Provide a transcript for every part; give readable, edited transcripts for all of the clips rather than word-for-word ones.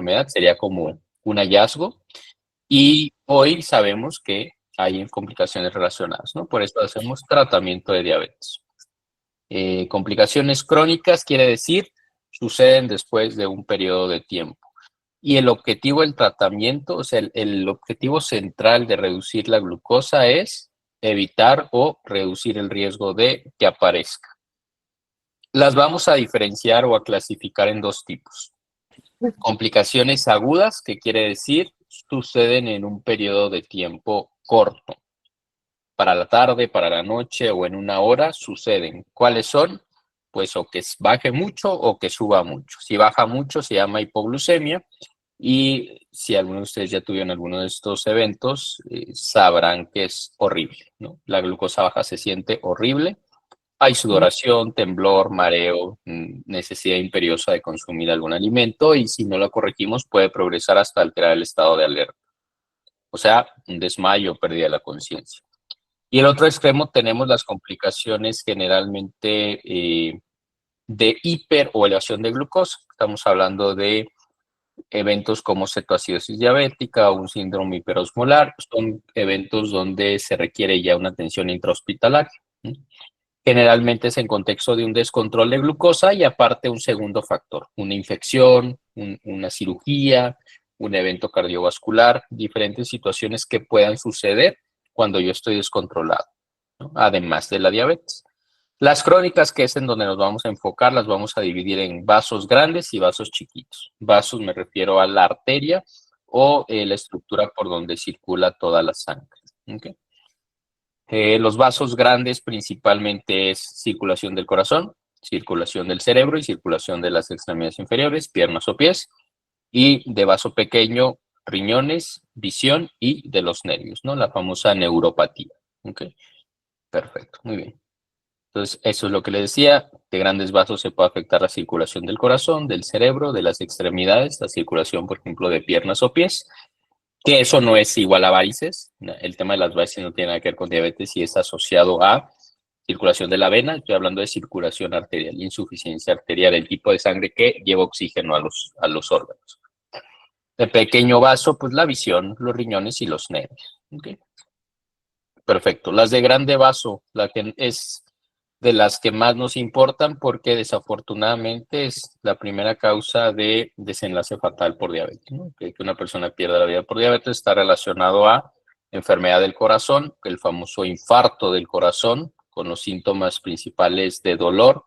enfermedad, sería como un hallazgo. Y hoy sabemos que hay complicaciones relacionadas, ¿no? Por eso hacemos tratamiento de diabetes. Complicaciones crónicas quiere decir suceden después de un periodo de tiempo. Y el objetivo del tratamiento, o sea, el objetivo central de reducir la glucosa es evitar o reducir el riesgo de que aparezca. Las vamos a diferenciar o a clasificar en dos tipos. Complicaciones agudas, que quiere decir suceden en un periodo de tiempo corto. Para la tarde, para la noche o en una hora suceden. ¿Cuáles son? Pues o que baje mucho o que suba mucho. Si baja mucho se llama hipoglucemia, y si algunos de ustedes ya tuvieron alguno de estos eventos, sabrán que es horrible, ¿no? La glucosa baja se siente horrible. Hay sudoración, temblor, mareo, necesidad imperiosa de consumir algún alimento, y si no lo corregimos puede progresar hasta alterar el estado de alerta. O sea, un desmayo, pérdida de la conciencia. Y el otro extremo tenemos las complicaciones generalmente de hiper o elevación de glucosa. Estamos hablando de eventos como cetoacidosis diabética o un síndrome hiperosmolar. Son eventos donde se requiere ya una atención intrahospitalaria. Generalmente es en contexto de un descontrol de glucosa y aparte un segundo factor, una infección, una cirugía, un evento cardiovascular, diferentes situaciones que puedan suceder cuando yo estoy descontrolado, ¿no? Además de la diabetes. Las crónicas, que es en donde nos vamos a enfocar, las vamos a dividir en vasos grandes y vasos chiquitos. Vasos me refiero a la arteria o la estructura por donde circula toda la sangre. ¿Okay? Los vasos grandes principalmente es circulación del corazón, circulación del cerebro y circulación de las extremidades inferiores, piernas o pies. Y de vaso pequeño, riñones, visión y de los nervios, ¿no? La famosa neuropatía. ¿Okay? Perfecto, muy bien. Entonces, eso es lo que les decía. De grandes vasos se puede afectar la circulación del corazón, del cerebro, de las extremidades, la circulación, por ejemplo, de piernas o pies. Que eso no es igual a varices. El tema de las varices no tiene nada que ver con diabetes y es asociado a circulación de la vena. Estoy hablando de circulación arterial, insuficiencia arterial, el tipo de sangre que lleva oxígeno a los órganos. El pequeño vaso, pues la visión, los riñones y los nervios. ¿Okay? Perfecto. Las de grande vaso, la que es de las que más nos importan porque desafortunadamente es la primera causa de desenlace fatal por diabetes, ¿no? Que una persona pierda la vida por diabetes está relacionado a enfermedad del corazón, el famoso infarto del corazón, con los síntomas principales de dolor,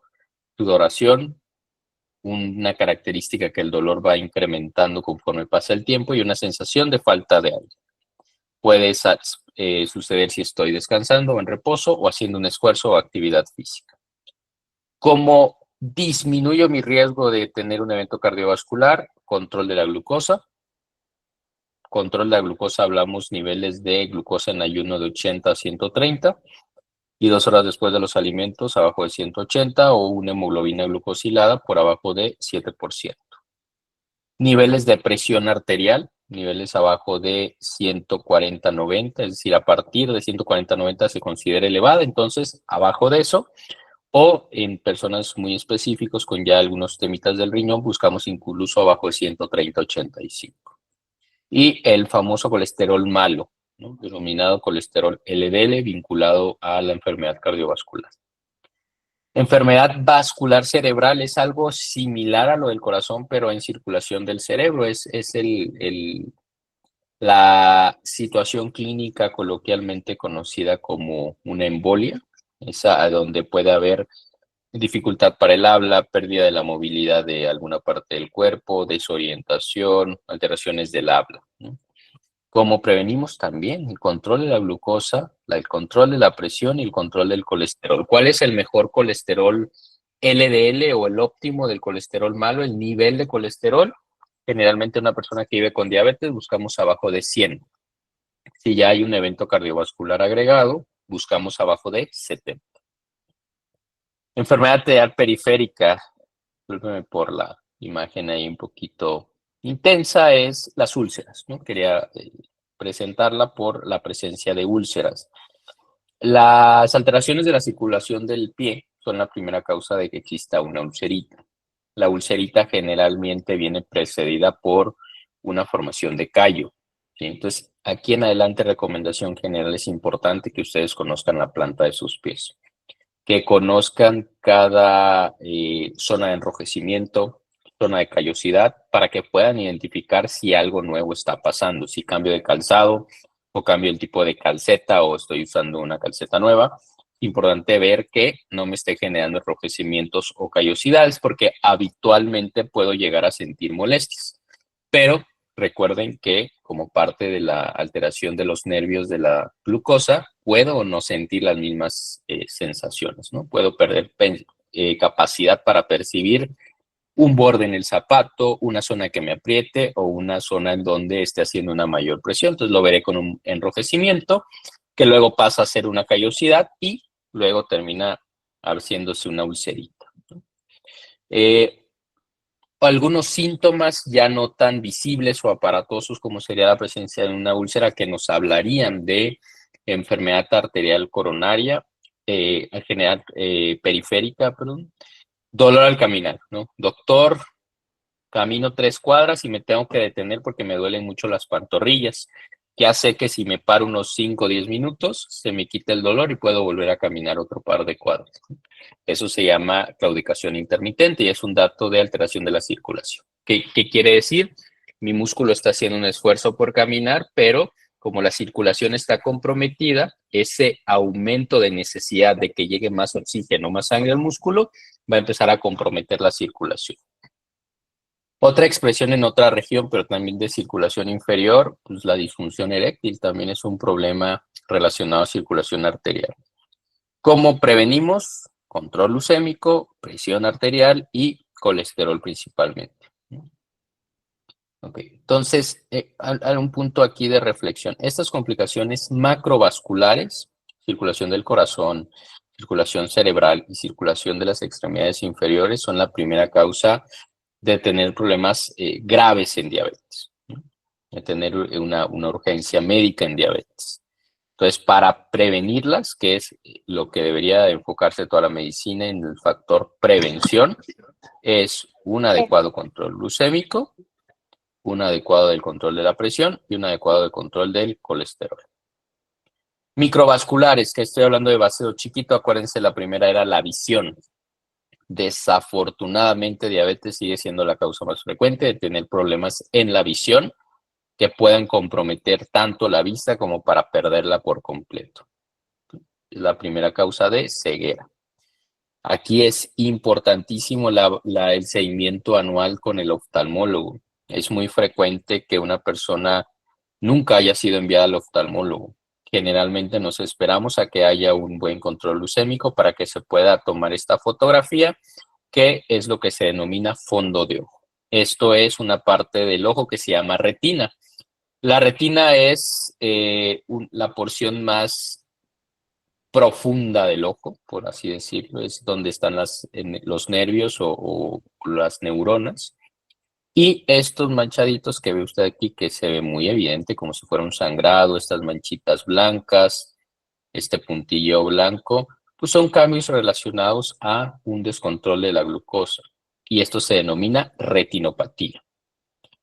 sudoración, una característica que el dolor va incrementando conforme pasa el tiempo y una sensación de falta de aire. Puede suceder si estoy descansando o en reposo o haciendo un esfuerzo o actividad física. ¿Cómo disminuyo mi riesgo de tener un evento cardiovascular? Control de la glucosa. Control de la glucosa, hablamos niveles de glucosa en ayuno de 80 a 130 y 2 horas después de los alimentos abajo de 180 o una hemoglobina glucosilada por abajo de 7%. Niveles de presión arterial, niveles abajo de 140-90, es decir, a partir de 140-90 se considera elevada, entonces abajo de eso, o en personas muy específicos con ya algunos temitas del riñón, buscamos incluso abajo de 130-85. Y el famoso colesterol malo, ¿no? Denominado colesterol LDL, vinculado a la enfermedad cardiovascular. Enfermedad vascular cerebral es algo similar a lo del corazón, pero en circulación del cerebro. Es la situación clínica coloquialmente conocida como una embolia, esa donde puede haber dificultad para el habla, pérdida de la movilidad de alguna parte del cuerpo, desorientación, alteraciones del habla, ¿no? ¿Cómo prevenimos? También el control de la glucosa, el control de la presión y el control del colesterol. ¿Cuál es el mejor colesterol LDL o el óptimo del colesterol malo? El nivel de colesterol. Generalmente una persona que vive con diabetes buscamos abajo de 100. Si ya hay un evento cardiovascular agregado, buscamos abajo de 70. Enfermedad arterial periférica, discúlpeme por la imagen ahí un poquito intensa, es las úlceras, ¿no? Quería presentarla por la presencia de úlceras. Las alteraciones de la circulación del pie son la primera causa de que exista una ulcerita. La ulcerita generalmente viene precedida por una formación de callo, ¿sí? Entonces, aquí en adelante, recomendación general, es importante que ustedes conozcan la planta de sus pies, que conozcan cada zona de enrojecimiento, zona de callosidad, para que puedan identificar si algo nuevo está pasando, si cambio de calzado o cambio el tipo de calceta o estoy usando una calceta nueva. Importante ver que no me esté generando enrojecimientos o callosidades, porque habitualmente puedo llegar a sentir molestias. Pero recuerden que como parte de la alteración de los nervios de la glucosa, puedo o no sentir las mismas sensaciones, ¿no? Puedo perder capacidad para percibir un borde en el zapato, una zona que me apriete o una zona en donde esté haciendo una mayor presión. Entonces lo veré con un enrojecimiento que luego pasa a ser una callosidad y luego termina haciéndose una ulcerita, ¿no? Algunos síntomas ya no tan visibles o aparatosos como sería la presencia de una úlcera, que nos hablarían de enfermedad arterial coronaria, en general periférica, perdón. Dolor al caminar, ¿no? Doctor, camino 3 cuadras y me tengo que detener porque me duelen mucho las pantorrillas. Ya sé que si me paro unos 5 o 10 minutos, se me quita el dolor y puedo volver a caminar otro par de cuadras. Eso se llama claudicación intermitente y es un dato de alteración de la circulación. ¿Qué quiere decir? Mi músculo está haciendo un esfuerzo por caminar, pero como la circulación está comprometida, ese aumento de necesidad de que llegue más oxígeno, más sangre al músculo, va a empezar a comprometer la circulación. Otra expresión en otra región, pero también de circulación inferior, pues la disfunción eréctil también es un problema relacionado a circulación arterial. ¿Cómo prevenimos? Control glucémico, presión arterial y colesterol principalmente. Okay. Entonces, hay un punto aquí de reflexión. Estas complicaciones macrovasculares, circulación del corazón, circulación cerebral y circulación de las extremidades inferiores, son la primera causa de tener problemas graves en diabetes, ¿no? De tener una urgencia médica en diabetes. Entonces, para prevenirlas, que es lo que debería enfocarse toda la medicina en el factor prevención, es un adecuado control glucémico, un adecuado del control de la presión y un adecuado del control del colesterol. Microvasculares, que estoy hablando de vacío chiquito, acuérdense, la primera era la visión. Desafortunadamente, diabetes sigue siendo la causa más frecuente de tener problemas en la visión que puedan comprometer tanto la vista como para perderla por completo. Es la primera causa de ceguera. Aquí es importantísimo el seguimiento anual con el oftalmólogo. Es muy frecuente que una persona nunca haya sido enviada al oftalmólogo. Generalmente nos esperamos a que haya un buen control glucémico para que se pueda tomar esta fotografía, que es lo que se denomina fondo de ojo. Esto es una parte del ojo que se llama retina. La retina es la porción más profunda del ojo, por así decirlo, es donde están los nervios o las neuronas. Y estos manchaditos que ve usted aquí, que se ve muy evidente, como si fuera un sangrado, estas manchitas blancas, este puntillo blanco, pues son cambios relacionados a un descontrol de la glucosa. Y esto se denomina retinopatía.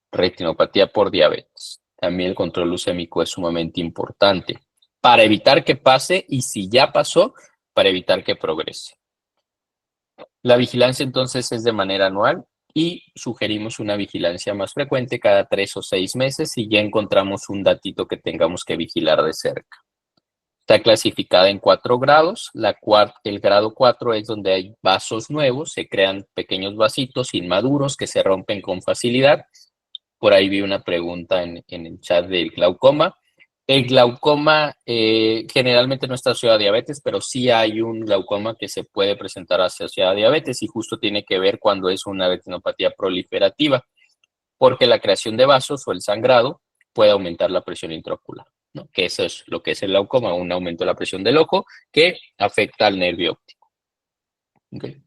Retinopatía por diabetes. También el control glucémico es sumamente importante para evitar que pase y si ya pasó, para evitar que progrese. La vigilancia entonces es de manera anual y sugerimos una vigilancia más frecuente cada 3 o 6 meses si ya encontramos un datito que tengamos que vigilar de cerca. Está clasificada en 4 grados. El grado 4 es donde hay vasos nuevos, se crean pequeños vasitos inmaduros que se rompen con facilidad. Por ahí vi una pregunta en el chat del glaucoma. El glaucoma generalmente no está asociado a diabetes, pero sí hay un glaucoma que se puede presentar asociado a diabetes y justo tiene que ver cuando es una retinopatía proliferativa, porque la creación de vasos o el sangrado puede aumentar la presión intraocular, ¿no? Que eso es lo que es el glaucoma, un aumento de la presión del ojo que afecta al nervio óptico. Okay.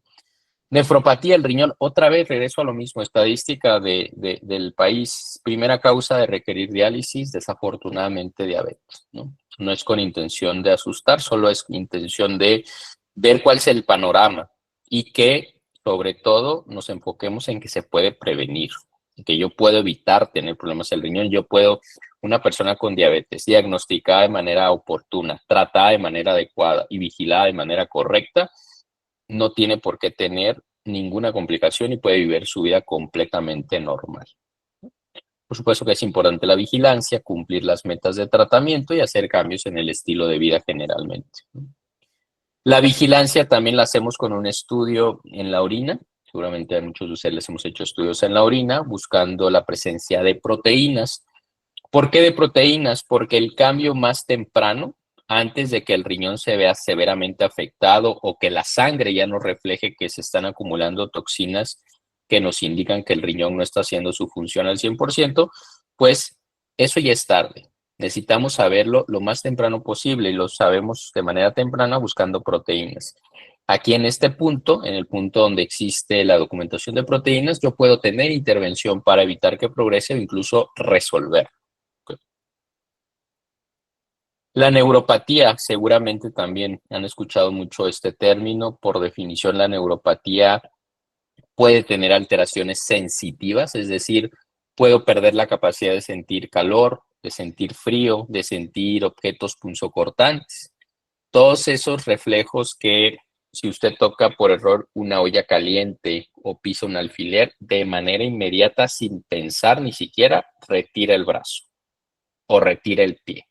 Nefropatía del riñón, otra vez regreso a lo mismo, estadística del país, primera causa de requerir diálisis, desafortunadamente diabetes, ¿no? No es con intención de asustar, solo es intención de ver cuál es el panorama y que sobre todo nos enfoquemos en que se puede prevenir. que yo puedo evitar tener problemas del riñón. Una persona con diabetes diagnosticada de manera oportuna, tratada de manera adecuada y vigilada de manera correcta, no tiene por qué tener ninguna complicación y puede vivir su vida completamente normal. Por supuesto que es importante la vigilancia, cumplir las metas de tratamiento y hacer cambios en el estilo de vida generalmente. La vigilancia también la hacemos con un estudio en la orina. Seguramente a muchos de ustedes les hemos hecho estudios en la orina buscando la presencia de proteínas. ¿Por qué de proteínas? Porque el cambio más temprano, antes de que el riñón se vea severamente afectado o que la sangre ya no refleje que se están acumulando toxinas que nos indican que el riñón no está haciendo su función al 100%, pues eso ya es tarde. Necesitamos saberlo lo más temprano posible y lo sabemos de manera temprana buscando proteínas. Aquí en este punto, en el punto donde existe la documentación de proteínas, yo puedo tener intervención para evitar que progrese o incluso resolver. La neuropatía, seguramente también han escuchado mucho este término. Por definición, la neuropatía puede tener alteraciones sensitivas, es decir, puedo perder la capacidad de sentir calor, de sentir frío, de sentir objetos punzocortantes. Todos esos reflejos que si usted toca por error una olla caliente o pisa un alfiler, de manera inmediata, sin pensar ni siquiera, retira el brazo o retira el pie.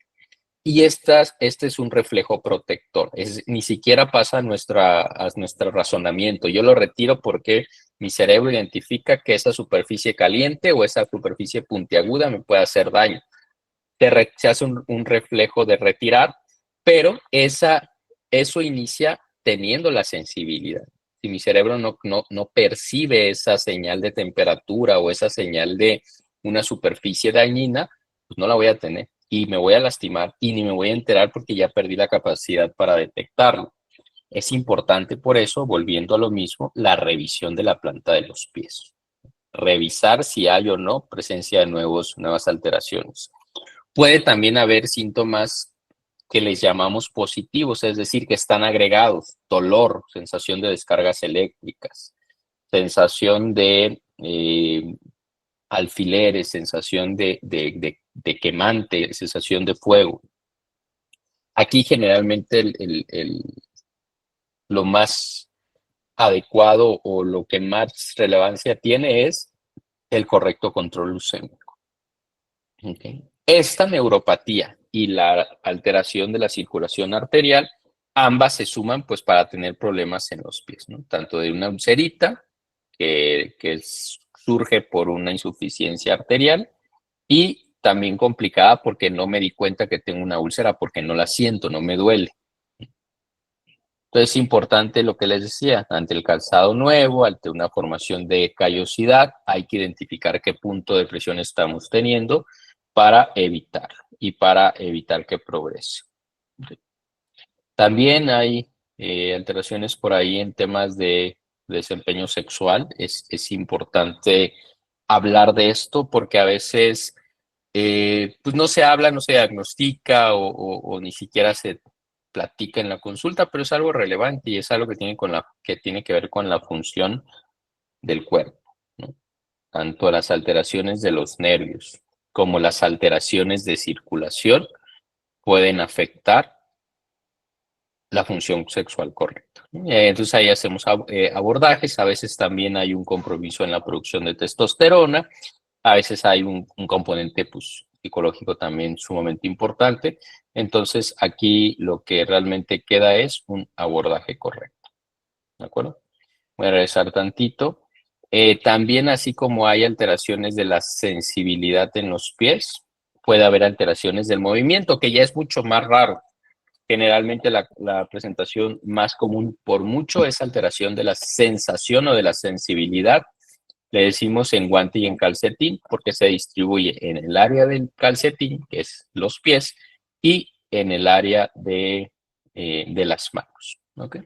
Y este es un reflejo protector, ni siquiera pasa a nuestro razonamiento. Yo lo retiro porque mi cerebro identifica que esa superficie caliente o esa superficie puntiaguda me puede hacer daño. Se hace un reflejo de retirar, pero eso inicia teniendo la sensibilidad. Si mi cerebro no percibe esa señal de temperatura o esa señal de una superficie dañina, pues no la voy a tener y me voy a lastimar y ni me voy a enterar porque ya perdí la capacidad para detectarlo. Es importante por eso, volviendo a lo mismo, la revisión de la planta de los pies. Revisar si hay o no presencia de nuevas alteraciones. Puede también haber síntomas que les llamamos positivos, es decir, que están agregados: dolor, sensación de descargas eléctricas, sensación de alfileres, sensación de quemante, sensación de fuego. Aquí generalmente lo más adecuado o lo que más relevancia tiene es el correcto control glucémico. Okay. Esta neuropatía y la alteración de la circulación arterial, ambas se suman pues para tener problemas en los pies, ¿no? Tanto de una ulcerita que surge por una insuficiencia arterial y también complicada porque no me di cuenta que tengo una úlcera porque no la siento, no me duele. Entonces es importante lo que les decía, ante el calzado nuevo, ante una formación de callosidad, hay que identificar qué punto de presión estamos teniendo para evitarlo y para evitar que progrese. También hay alteraciones por ahí en temas de desempeño sexual. Es importante hablar de esto porque a veces pues no se habla, no se diagnostica o ni siquiera se platica en la consulta, pero es algo relevante y es algo que tiene que ver con la función del cuerpo, ¿no? Tanto las alteraciones de los nervios como las alteraciones de circulación pueden afectar la función sexual correcta. Entonces ahí hacemos abordajes, a veces también hay un compromiso en la producción de testosterona, a veces hay un componente pues, psicológico también sumamente importante. Entonces aquí lo que realmente queda es un abordaje correcto. ¿De acuerdo? Voy a regresar tantito. También así como hay alteraciones de la sensibilidad en los pies, puede haber alteraciones del movimiento, que ya es mucho más raro. Generalmente la presentación más común por mucho es alteración de la sensación o de la sensibilidad. Le decimos en guante y en calcetín porque se distribuye en el área del calcetín, que es los pies, y en el área de las manos. ¿Ok?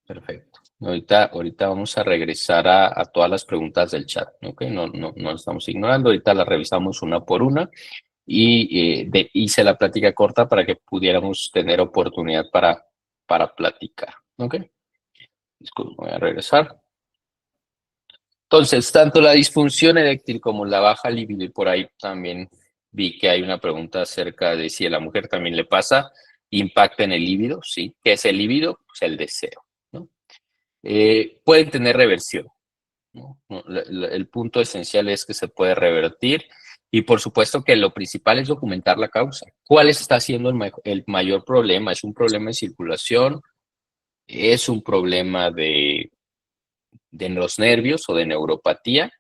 Perfecto. Ahorita vamos a regresar a todas las preguntas del chat. ¿Ok? No las estamos ignorando. Ahorita las revisamos una por una y hice la plática corta para que pudiéramos tener oportunidad para platicar. ¿Ok? Disculpe, voy a regresar. Entonces, tanto la disfunción eréctil como la baja libido, y por ahí también vi que hay una pregunta acerca de si a la mujer también le pasa, impacta en el líbido, sí. ¿Qué es el líbido? Pues el deseo, ¿no? Pueden tener reversión, ¿no? El punto esencial es que se puede revertir y por supuesto que lo principal es documentar la causa. ¿Cuál está siendo el mayor problema? ¿Es un problema de circulación? ¿Es un problema de los nervios o de neuropatía?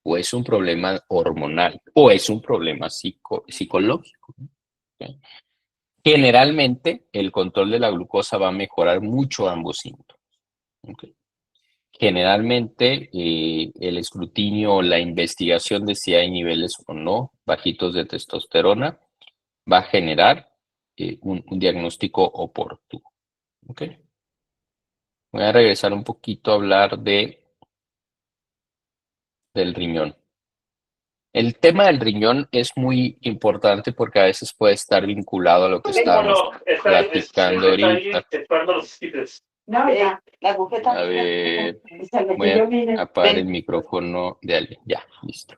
¿O es un problema hormonal? ¿O es un problema psicológico? ¿Okay? Generalmente, el control de la glucosa va a mejorar mucho ambos síntomas. ¿Okay? Generalmente, el escrutinio o la investigación de si hay niveles o no bajitos de testosterona va a generar un diagnóstico oportuno. ¿Okay? Voy a regresar un poquito a hablar del riñón. El tema del riñón es muy importante porque a veces puede estar vinculado a lo que estábamos platicando ahorita. No, ya, la agujeta. A ver, voy a apagar el micrófono de alguien. Ya, listo.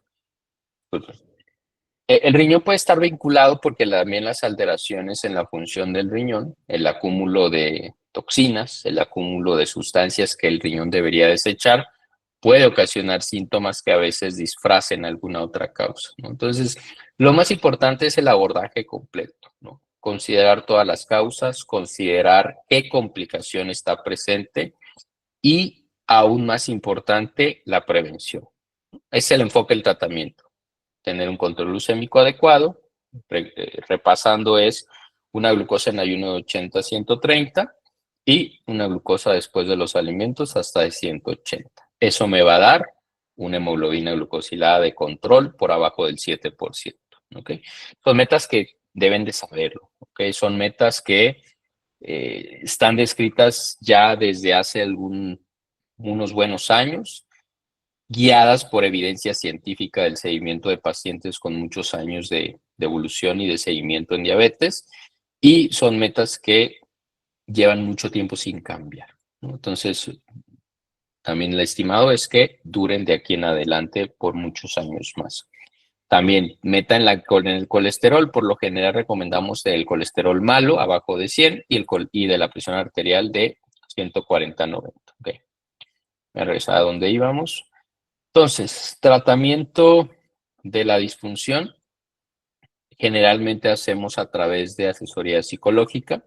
El riñón puede estar vinculado porque también las alteraciones en la función del riñón, el acúmulo de toxinas, el acúmulo de sustancias que el riñón debería desechar, puede ocasionar síntomas que a veces disfracen alguna otra causa, ¿no? Entonces, lo más importante es el abordaje completo, ¿no? Considerar todas las causas, considerar qué complicación está presente y, aún más importante, la prevención. Es el enfoque del tratamiento. Tener un control glucémico adecuado, repasando es una glucosa en ayuno de 80 a 130 y una glucosa después de los alimentos hasta de 180. Eso me va a dar una hemoglobina glucosilada de control por abajo del 7%. ¿Okay? Son metas que deben de saberlo. ¿Okay? Son metas que están descritas ya desde hace unos buenos años, guiadas por evidencia científica del seguimiento de pacientes con muchos años de evolución y de seguimiento en diabetes, y son metas que llevan mucho tiempo sin cambiar, ¿no? Entonces, también el estimado es que duren de aquí en adelante por muchos años más. También meta en el colesterol, por lo general recomendamos el colesterol malo abajo de 100 y de la presión arterial de 140/90. Okay. Me regresaba a donde íbamos. Entonces, tratamiento de la disfunción generalmente hacemos a través de asesoría psicológica,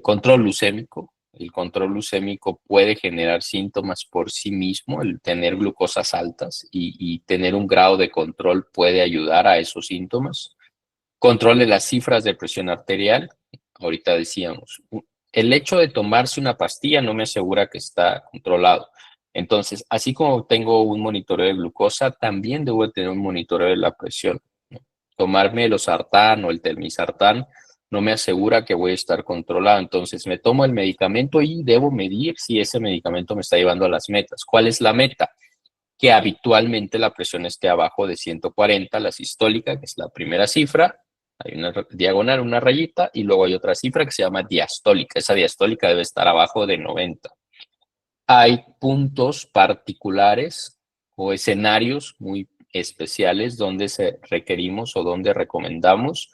control glucémico. El control glucémico puede generar síntomas por sí mismo, el tener glucosas altas y tener un grado de control puede ayudar a esos síntomas. Control de las cifras de presión arterial. Ahorita decíamos, el hecho de tomarse una pastilla no me asegura que está controlado. Entonces, así como tengo un monitoreo de glucosa, también debo tener un monitoreo de la presión, ¿no? Tomarme el losartán o el telmisartán no me asegura que voy a estar controlado. Entonces, me tomo el medicamento y debo medir si ese medicamento me está llevando a las metas. ¿Cuál es la meta? Que habitualmente la presión esté abajo de 140, la sistólica, que es la primera cifra. Hay una diagonal, una rayita, y luego hay otra cifra que se llama diastólica. Esa diastólica debe estar abajo de 90. Hay puntos particulares o escenarios muy especiales donde requerimos o donde recomendamos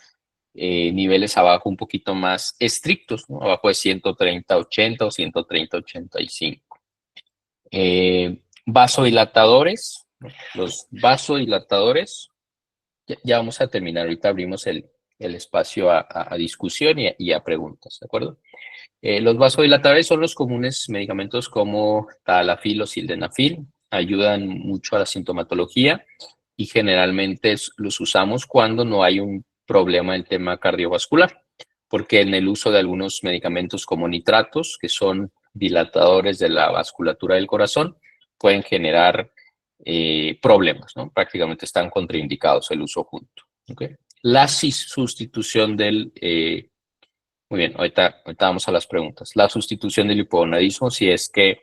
niveles abajo un poquito más estrictos, ¿no? Abajo de 130/80 o 130/85. Vasodilatadores, los vasodilatadores, ya vamos a terminar, ahorita abrimos el espacio a discusión y a preguntas, ¿de acuerdo? Los vasodilatadores son los comunes medicamentos como tadalafil o sildenafil, ayudan mucho a la sintomatología y generalmente los usamos cuando no hay un problema en tema cardiovascular, porque en el uso de algunos medicamentos como nitratos, que son dilatadores de la vasculatura del corazón, pueden generar problemas, ¿no? Prácticamente están contraindicados el uso junto. ¿Okay? La sustitución del muy bien, ahorita vamos a las preguntas. La sustitución del hipogonadismo, si es que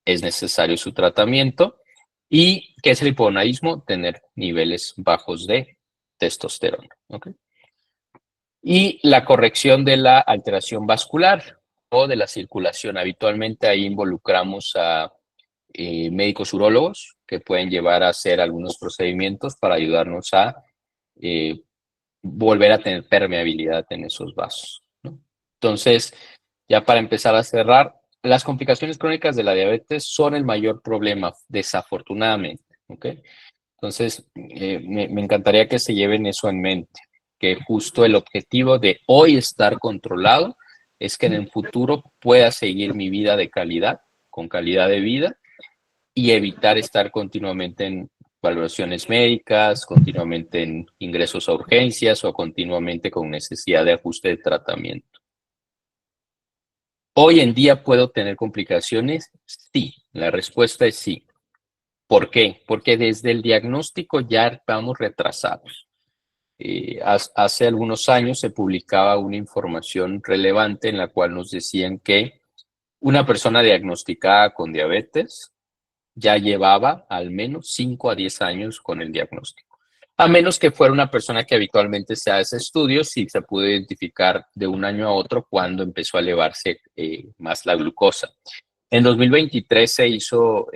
es necesario su tratamiento. ¿Y qué es el hipogonadismo? Tener niveles bajos de testosterona. ¿Okay? Y la corrección de la alteración vascular o de la circulación. Habitualmente ahí involucramos a médicos urólogos que pueden llevar a hacer algunos procedimientos para ayudarnos a volver a tener permeabilidad en esos vasos, ¿no? Entonces, ya para empezar a cerrar, las complicaciones crónicas de la diabetes son el mayor problema, desafortunadamente, ¿ok? Entonces, me encantaría que se lleven eso en mente, que justo el objetivo de hoy estar controlado es que en el futuro pueda seguir mi vida de calidad, con calidad de vida, y evitar estar continuamente en valoraciones médicas, continuamente en ingresos a urgencias o continuamente con necesidad de ajuste de tratamiento. ¿Hoy en día puedo tener complicaciones? Sí, la respuesta es sí. ¿Por qué? Porque desde el diagnóstico ya vamos retrasados. Hace algunos años se publicaba una información relevante en la cual nos decían que una persona diagnosticada con diabetes ya llevaba al menos 5 a 10 años con el diagnóstico. A menos que fuera una persona que habitualmente se hace estudios, sí se pudo identificar de un año a otro cuando empezó a elevarse más la glucosa. En 2023 se hizo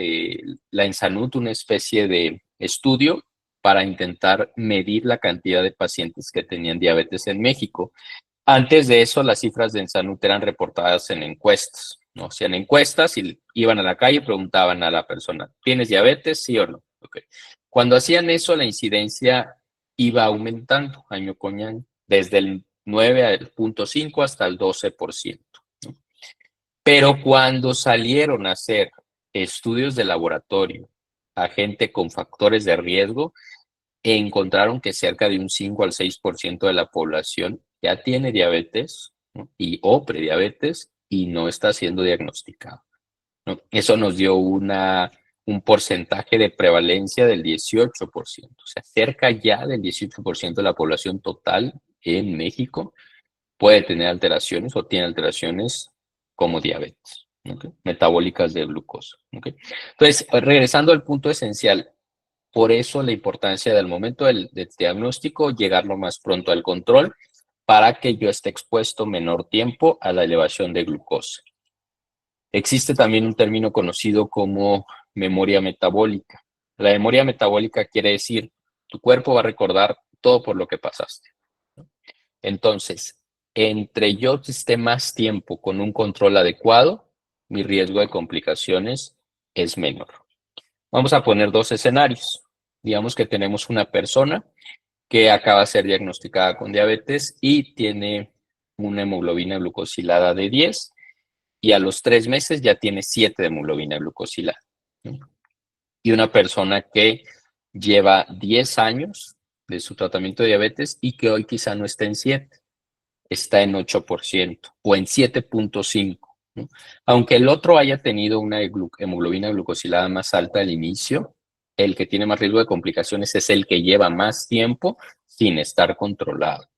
la ENSANUD una especie de estudio para intentar medir la cantidad de pacientes que tenían diabetes en México. Antes de eso, las cifras de ENSANUD eran reportadas en encuestas, ¿no? Hacían encuestas y iban a la calle y preguntaban a la persona, ¿tienes diabetes? ¿Sí o no? Okay. Cuando hacían eso, la incidencia iba aumentando año con año, desde el 9.5 hasta el 12%. ¿No? Pero cuando salieron a hacer estudios de laboratorio a gente con factores de riesgo, encontraron que cerca de un 5 al 6% de la población ya tiene diabetes, ¿no? o prediabetes y no está siendo diagnosticado, ¿no? Eso nos dio un porcentaje de prevalencia del 18%, o sea, cerca ya del 18% de la población total en México puede tener alteraciones o tiene alteraciones como diabetes, ¿okay? Metabólicas de glucosa. ¿Okay? Entonces, regresando al punto esencial, por eso la importancia del momento del diagnóstico, llegar lo más pronto al control para que yo esté expuesto menor tiempo a la elevación de glucosa. Existe también un término conocido como memoria metabólica. La memoria metabólica quiere decir, tu cuerpo va a recordar todo por lo que pasaste. Entonces, entre yo esté más tiempo con un control adecuado, mi riesgo de complicaciones es menor. Vamos a poner dos escenarios. Digamos que tenemos una persona que acaba de ser diagnosticada con diabetes y tiene una hemoglobina glucosilada de 10 y a los 3 meses ya tiene 7 de hemoglobina glucosilada. Y una persona que lleva 10 años de su tratamiento de diabetes y que hoy quizá no está en 7, está en 8% o en 7.5. ¿No? Aunque el otro haya tenido una hemoglobina glucosilada más alta al inicio, el que tiene más riesgo de complicaciones es el que lleva más tiempo sin estar controlado.